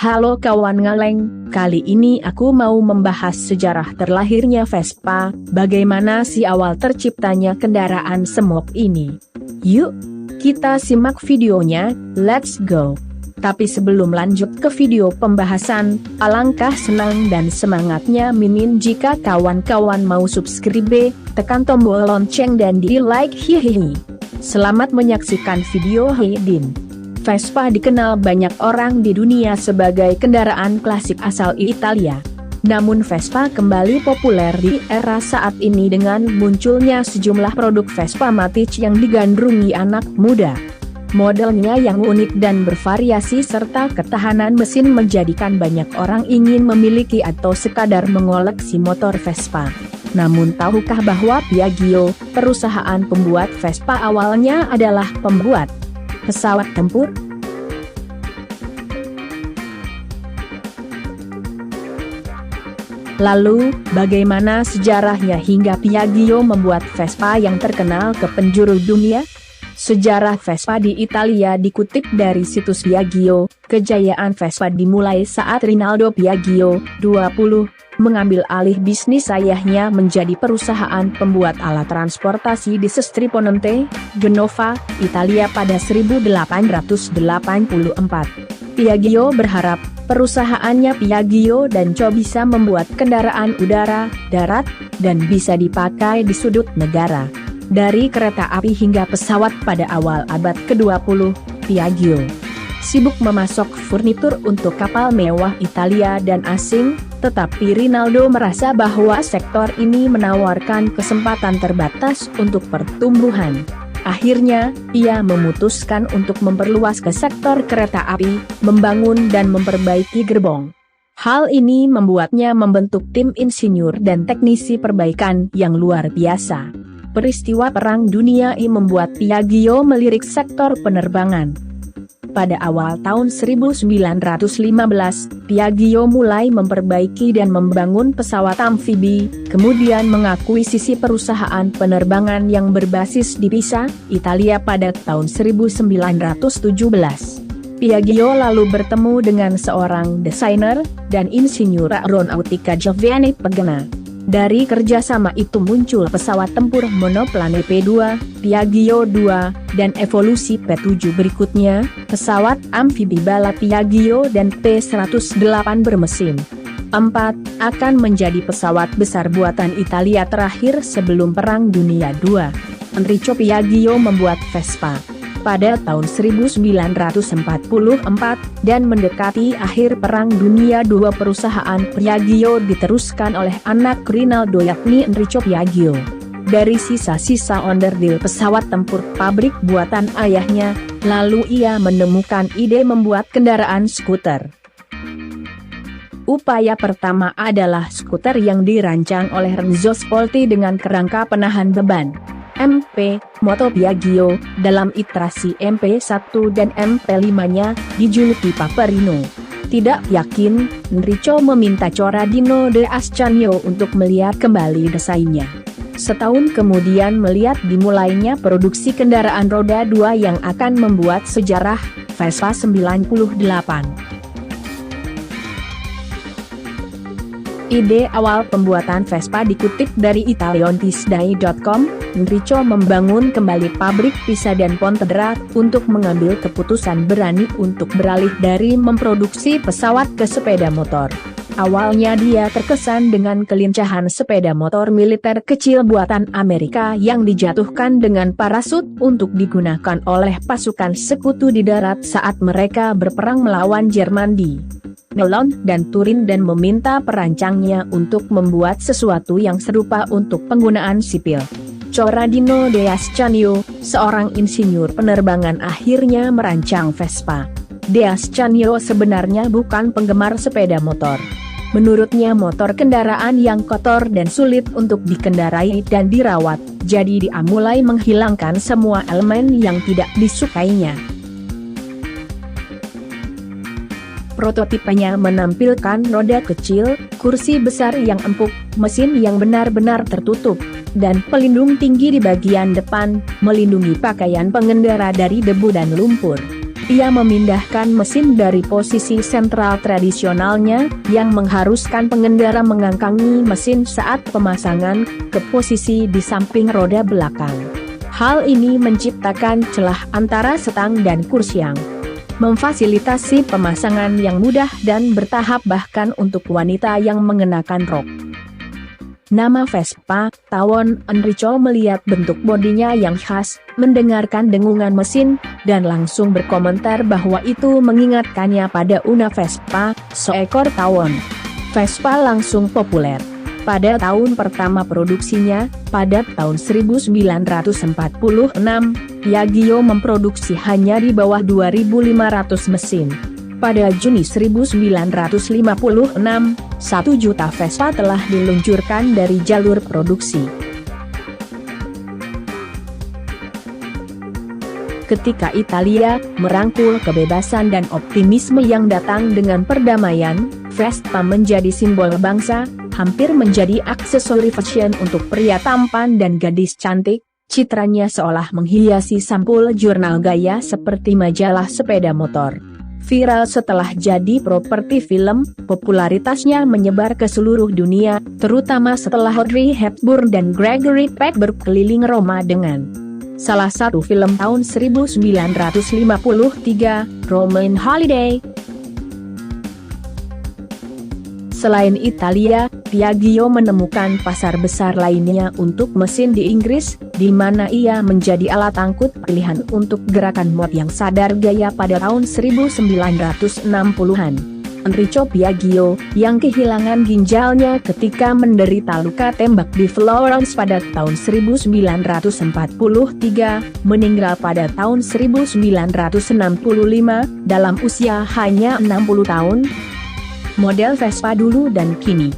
Halo kawan ngaleng, kali ini aku mau membahas sejarah terlahirnya Vespa, bagaimana si awal terciptanya kendaraan semok ini. Yuk, kita simak videonya, let's go. Tapi sebelum lanjut ke video pembahasan, alangkah senang dan semangatnya Mimin jika kawan-kawan mau subscribe, tekan tombol lonceng dan di like hihihi. Selamat menyaksikan video Hedin. Vespa dikenal banyak orang di dunia sebagai kendaraan klasik asal Italia. Namun Vespa kembali populer di era saat ini dengan munculnya sejumlah produk Vespa Matic yang digandrungi anak muda. Modelnya yang unik dan bervariasi serta ketahanan mesin menjadikan banyak orang ingin memiliki atau sekadar mengoleksi motor Vespa. Namun tahukah bahwa Piaggio, perusahaan pembuat Vespa awalnya adalah pembuat pesawat tempur? Lalu, bagaimana sejarahnya hingga Piaggio membuat Vespa yang terkenal ke penjuru dunia? Sejarah Vespa di Italia dikutip dari situs Piaggio. Kejayaan Vespa dimulai saat Rinaldo Piaggio, 20, mengambil alih bisnis ayahnya menjadi perusahaan pembuat alat transportasi di Sestri Ponente, Genova, Italia pada 1884. Piaggio berharap perusahaannya Piaggio dan Co bisa membuat kendaraan udara, darat, dan bisa dipakai di sudut negara. Dari kereta api hingga pesawat pada awal abad ke-20, Piaggio sibuk memasok furnitur untuk kapal mewah Italia dan asing, tetapi Rinaldo merasa bahwa sektor ini menawarkan kesempatan terbatas untuk pertumbuhan. Akhirnya, ia memutuskan untuk memperluas ke sektor kereta api, membangun dan memperbaiki gerbong. Hal ini membuatnya membentuk tim insinyur dan teknisi perbaikan yang luar biasa. Peristiwa Perang Dunia I membuat Piaggio melirik sektor penerbangan. Pada awal tahun 1915, Piaggio mulai memperbaiki dan membangun pesawat amfibi, kemudian mengakuisisi perusahaan penerbangan yang berbasis di Pisa, Italia pada tahun 1917. Piaggio lalu bertemu dengan seorang desainer dan insinyur aeronautika Giovanni Pagana. Dari kerjasama itu muncul pesawat tempur monoplane P2, Piaggio 2, dan evolusi P7 berikutnya, pesawat amfibi bala Piaggio dan P108 bermesin 4, akan menjadi pesawat besar buatan Italia terakhir sebelum Perang Dunia II. Enrico Piaggio membuat Vespa pada tahun 1944, dan mendekati akhir Perang Dunia II perusahaan Piaggio diteruskan oleh anak Rinaldo yakni Enrico Piaggio. Dari sisa-sisa onderdil pesawat tempur pabrik buatan ayahnya, lalu ia menemukan ide membuat kendaraan skuter. Upaya pertama adalah skuter yang dirancang oleh Renzo Spolti dengan kerangka penahan beban MP, Moto Piaggio, dalam iterasi MP1 dan MP5-nya, dijuluki Paperino. Tidak yakin, Enrico meminta Corradino de Ascanio untuk melihat kembali desainnya. Setahun kemudian melihat dimulainya produksi kendaraan roda 2 yang akan membuat sejarah, Vespa 98. Ide awal pembuatan Vespa dikutip dari Italiantisdai.com. Enrico membangun kembali pabrik Pisa dan Pontedera untuk mengambil keputusan berani untuk beralih dari memproduksi pesawat ke sepeda motor. Awalnya dia terkesan dengan kelincahan sepeda motor militer kecil buatan Amerika yang dijatuhkan dengan parasut untuk digunakan oleh pasukan sekutu di darat saat mereka berperang melawan Jerman di Melon dan Turin, dan meminta perancangnya untuk membuat sesuatu yang serupa untuk penggunaan sipil. Corradino de Ascanio, seorang insinyur penerbangan, akhirnya merancang Vespa. De Ascanio sebenarnya bukan penggemar sepeda motor. Menurutnya motor kendaraan yang kotor dan sulit untuk dikendarai dan dirawat, jadi dia mulai menghilangkan semua elemen yang tidak disukainya. Prototipenya menampilkan roda kecil, kursi besar yang empuk, mesin yang benar-benar tertutup, dan pelindung tinggi di bagian depan, melindungi pakaian pengendara dari debu dan lumpur. Ia memindahkan mesin dari posisi sentral tradisionalnya, yang mengharuskan pengendara mengangkangi mesin saat pemasangan, ke posisi di samping roda belakang. Hal ini menciptakan celah antara setang dan kursiang, memfasilitasi pemasangan yang mudah dan bertahap bahkan untuk wanita yang mengenakan rok. Nama Vespa, Tawon. Enrico melihat bentuk bodinya yang khas, mendengarkan dengungan mesin, dan langsung berkomentar bahwa itu mengingatkannya pada Una Vespa, seekor tawon. Vespa langsung populer. Pada tahun pertama produksinya, pada tahun 1946, Piaggio memproduksi hanya di bawah 2.500 mesin. Pada Juni 1956, 1 juta Vespa telah diluncurkan dari jalur produksi. Ketika Italia merangkul kebebasan dan optimisme yang datang dengan perdamaian, Vespa menjadi simbol bangsa, hampir menjadi aksesori fashion untuk pria tampan dan gadis cantik. Citranya seolah menghiasi sampul jurnal gaya seperti majalah sepeda motor. Viral setelah jadi properti film, popularitasnya menyebar ke seluruh dunia, terutama setelah Audrey Hepburn dan Gregory Peck berkeliling Roma dengan salah satu film tahun 1953, Roman Holiday. Selain Italia, Piaggio menemukan pasar besar lainnya untuk mesin di Inggris, di mana ia menjadi alat angkut pilihan untuk gerakan mod yang sadar gaya pada tahun 1960-an. Enrico Piaggio, yang kehilangan ginjalnya ketika menderita luka tembak di Florence pada tahun 1943, meninggal pada tahun 1965, dalam usia hanya 60 tahun. Model Vespa dulu dan kini.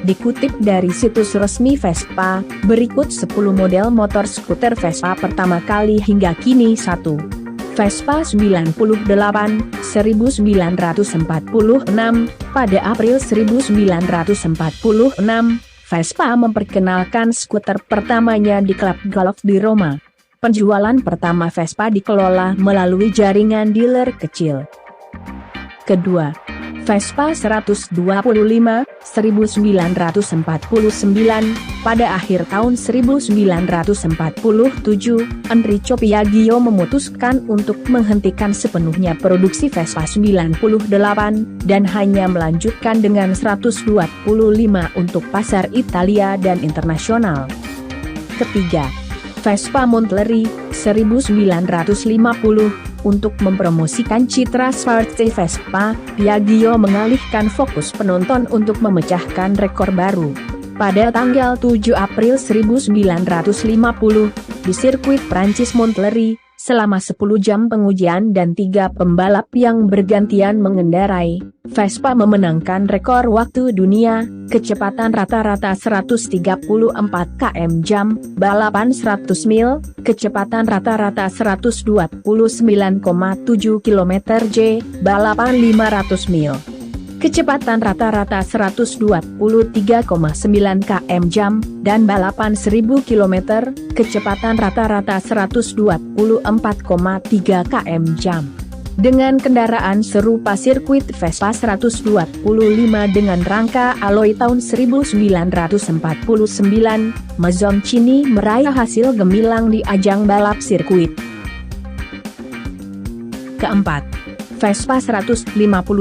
Dikutip dari situs resmi Vespa, berikut 10 model motor skuter Vespa pertama kali hingga kini. 1. Vespa 98, 1946. Pada April 1946, Vespa memperkenalkan skuter pertamanya di klub golf di Roma. Penjualan pertama Vespa dikelola melalui jaringan dealer kecil. Kedua, Vespa 125, 1949. Pada akhir tahun 1947, Enrico Piaggio memutuskan untuk menghentikan sepenuhnya produksi Vespa 98, dan hanya melanjutkan dengan 125 untuk pasar Italia dan internasional. Ketiga, Vespa Montleri, 1950. Untuk mempromosikan citra sporty Vespa, Piaggio mengalihkan fokus penonton untuk memecahkan rekor baru. Pada tanggal 7 April 1950, di sirkuit Prancis Montleri, selama 10 jam pengujian dan 3 pembalap yang bergantian mengendarai, Vespa memenangkan rekor waktu dunia, kecepatan rata-rata 134 km/jam, balapan 100 mil, kecepatan rata-rata 129,7 km/j, balapan 500 mil. Kecepatan rata-rata 123,9 km/jam, dan balapan 1000 km, kecepatan rata-rata 124,3 km/jam. Dengan kendaraan serupa sirkuit Vespa 125 dengan rangka alloy tahun 1949, Mazzocchini meraih hasil gemilang di ajang balap sirkuit. Keempat, Vespa 150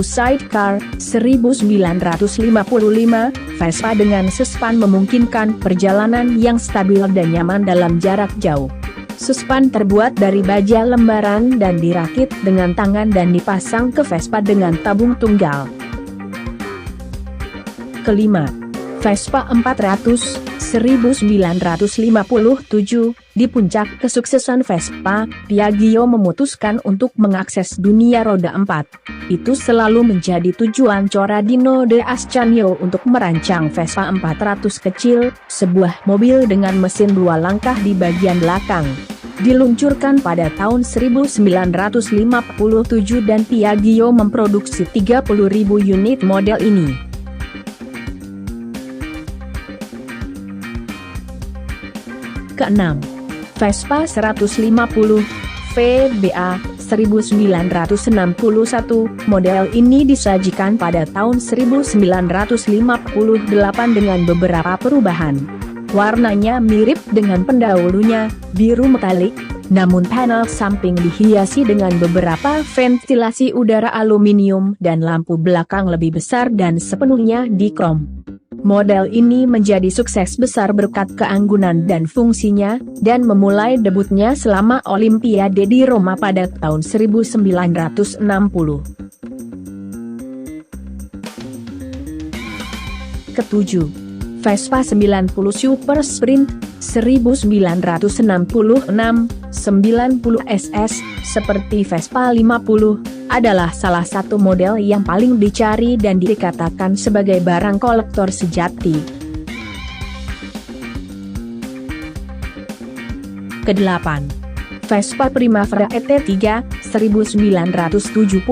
Sidecar, 1955. Vespa dengan sespan memungkinkan perjalanan yang stabil dan nyaman dalam jarak jauh. Sespan terbuat dari baja lembaran dan dirakit dengan tangan dan dipasang ke Vespa dengan tabung tunggal. Kelima, Vespa 400, 1957. Di puncak kesuksesan Vespa, Piaggio memutuskan untuk mengakses dunia roda 4. Itu selalu menjadi tujuan Corradino de Ascanio untuk merancang Vespa 400 kecil, sebuah mobil dengan mesin 2 langkah di bagian belakang. Diluncurkan pada tahun 1957 dan Piaggio memproduksi 30.000 unit model ini. Keenam, Vespa 150, VBA, 1961. Model ini disajikan pada tahun 1958 dengan beberapa perubahan. Warnanya mirip dengan pendahulunya, biru metalik, namun panel samping dihiasi dengan beberapa ventilasi udara aluminium dan lampu belakang lebih besar dan sepenuhnya dikrom. Model ini menjadi sukses besar berkat keanggunan dan fungsinya, dan memulai debutnya selama Olimpiade di Roma pada tahun 1960. Ketujuh, Vespa 90 Super Sprint 1966, 90 SS, seperti Vespa 50, adalah salah satu model yang paling dicari dan dikatakan sebagai barang kolektor sejati. Kedelapan, Vespa Primavera ET3, 1976,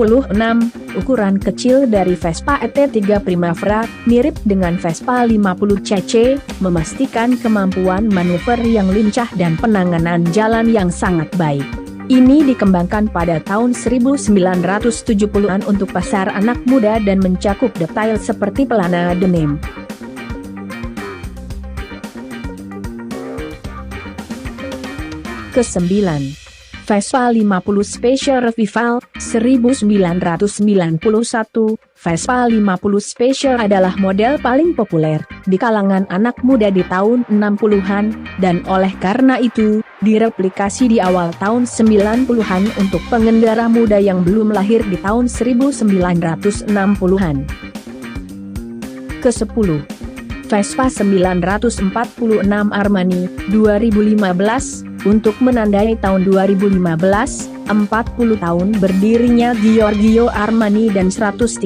ukuran kecil dari Vespa ET3 Primavera, mirip dengan Vespa 50 CC, memastikan kemampuan manuver yang lincah dan penanganan jalan yang sangat baik. Ini dikembangkan pada tahun 1970-an untuk pasar anak muda dan mencakup detail seperti pelana denim. Kesembilan, Vespa 50 Special Revival 1991. Vespa 50 Special adalah model paling populer di kalangan anak muda di tahun 60-an, dan oleh karena itu, direplikasi di awal tahun 90-an untuk pengendara muda yang belum lahir di tahun 1960-an. Kesepuluh, Vespa 946 Armani 2015. Untuk menandai tahun 2015, 40 tahun berdirinya Giorgio Armani dan 130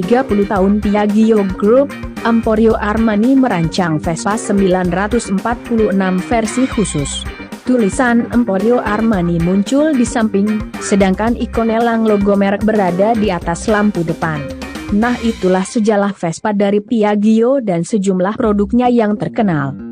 tahun Piaggio Group, Emporio Armani merancang Vespa 946 versi khusus. Tulisan Emporio Armani muncul di samping, sedangkan ikon elang logo merek berada di atas lampu depan. Nah, itulah sejarah Vespa dari Piaggio dan sejumlah produknya yang terkenal.